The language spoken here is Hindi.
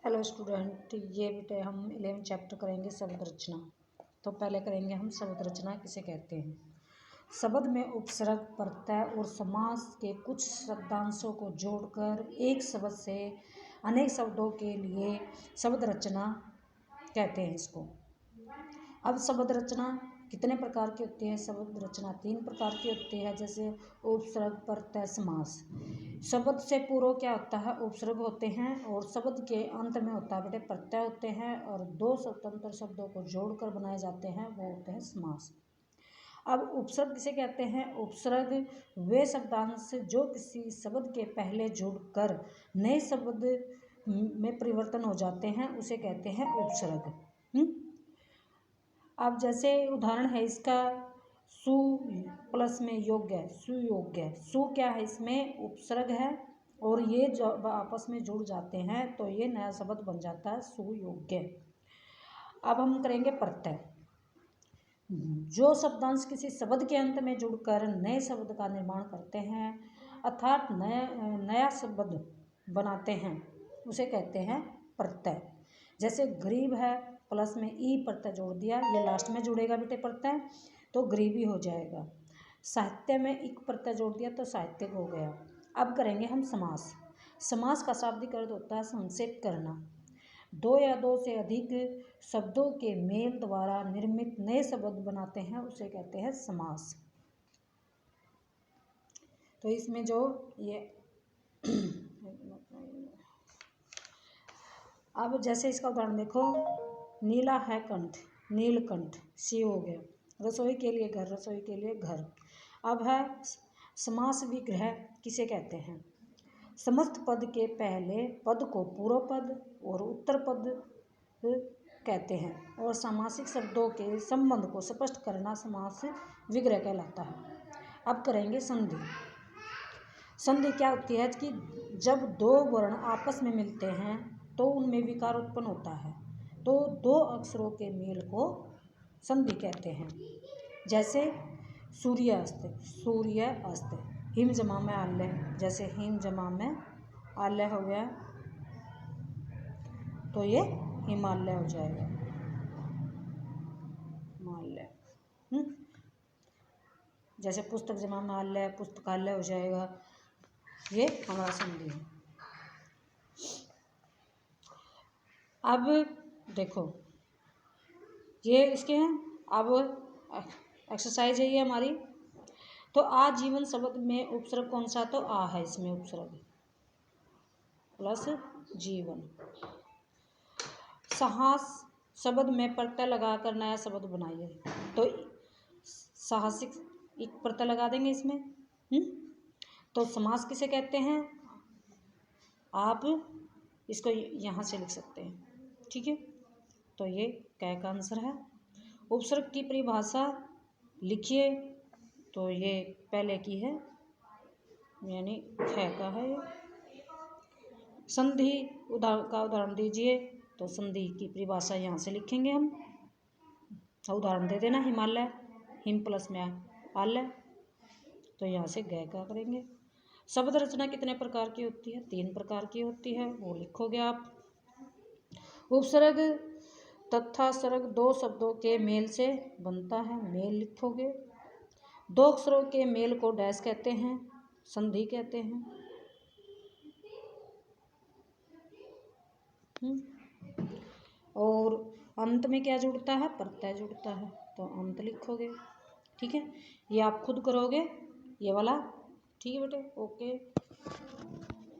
हेलो स्टूडेंट, ये बेटे हम 11 चैप्टर करेंगे शब्द रचना। तो पहले करेंगे हम शब्द रचना किसे कहते हैं। शब्द में उपसर्ग, प्रत्यय और समास के कुछ शब्दांशों को जोड़कर एक शब्द से अनेक शब्दों के लिए शब्द रचना कहते हैं इसको। अब शब्द रचना कितने प्रकार की होती है? शब्द रचना 3 प्रकार की होती है, जैसे उपसर्ग, प्रत्यय, समास। शब्द से पूर्व क्या होता है? उपसर्ग होते हैं और शब्द के अंत में होता है बेटे प्रत्यय होते हैं, और 2 स्वतंत्र शब्दों को जोड़कर बनाए जाते हैं वो होते हैं समास। अब उपसर्ग किसे कहते हैं? उपसर्ग वे शब्दांश जो किसी शब्द के पहले जुड़कर नए शब्द में परिवर्तन हो जाते हैं उसे कहते हैं उपसर्ग। अब जैसे उदाहरण है इसका, सु प्लस में योग्य, सुयोग्य। सु क्या है? इसमें उपसर्ग है और ये जब आपस में जुड़ जाते हैं तो ये नया शब्द बन जाता है सुयोग्य। अब हम करेंगे प्रत्यय। जो शब्दांश किसी शब्द के अंत में जुड़कर नए शब्द का निर्माण करते हैं अर्थात नया शब्द बनाते हैं उसे कहते हैं प्रत्यय। जैसे गरीब है, प्लस में ई प्रत्यय जोड़ दिया, ये लास्ट में जुड़ेगा बेटे प्रत्यय, तो गरीबी हो जाएगा। साहित्य में इक प्रत्यय जोड़ दिया तो साहित्यिक हो गया। अब करेंगे हम समास। समास का शाब्दिक अर्थ होता है संक्षेप करना। 2 या 2 से अधिक शब्दों के मेल द्वारा निर्मित नए शब्द बनाते हैं उसे कहते हैं समास। तो इसमें जो ये अब जैसे इसका उदाहरण देखो, नीला है कंठ, नीलकंठ, सी हो गया। रसोई के लिए घर, रसोई के लिए घर। अब है समास विग्रह किसे कहते हैं? समस्त पद के पहले पद को पूर्व पद और उत्तर पद कहते हैं, और सामासिक शब्दों के संबंध को स्पष्ट करना समास विग्रह कहलाता है। अब करेंगे संधि। संधि क्या होती है कि जब 2 वर्ण आपस में मिलते हैं तो उनमें विकार उत्पन्न होता है, तो 2 अक्षरों के मेल को संधि कहते हैं। जैसे सूर्यास्त, सूर्य अस्त। हिम जमा में आलय, जैसे हिम जमा में आलय हो गया तो ये हिमालय हो जाएगा, हिमालय। जैसे पुस्तक जमा में आलय, पुस्तकालय हो जाएगा, ये हमारा संधि है। अब देखो ये इसके हैं। अब एक्सरसाइज है ये हमारी। तो आजीवन शब्द में उपसर्ग कौन सा? तो आ है इसमें उपसर्ग प्लस जीवन। साहस शब्द में प्रत्यय लगाकर नया शब्द बनाइए, तो साहसिक एक प्रत्यय लगा देंगे इसमें। तो समास किसे कहते हैं? आप इसको यहाँ से लिख सकते हैं, ठीक है। तो ये कै का आंसर है। उपसर्ग की परिभाषा लिखिए, तो ये पहले की है यानी ख का है। संधि का उदाहरण दीजिए, तो संधि की परिभाषा यहाँ से लिखेंगे हम। उदाहरण दे देना, हिमालय, हिम प्लस में आलय, तो यहाँ से गै का करेंगे। शब्द रचना कितने प्रकार की होती है? 3 प्रकार की होती है, वो लिखोगे आप। उपसर्ग तथा सर्ग 2 शब्दों के मेल से बनता है, मेल लिखोगे। 2 अक्षरों के मेल को डैश कहते हैं, संधि कहते हैं। और अंत में क्या जुड़ता है? प्रत्यय जुड़ता है, तो अंत लिखोगे, ठीक है। ये आप खुद करोगे ये वाला, ठीक है बेटे, ओके।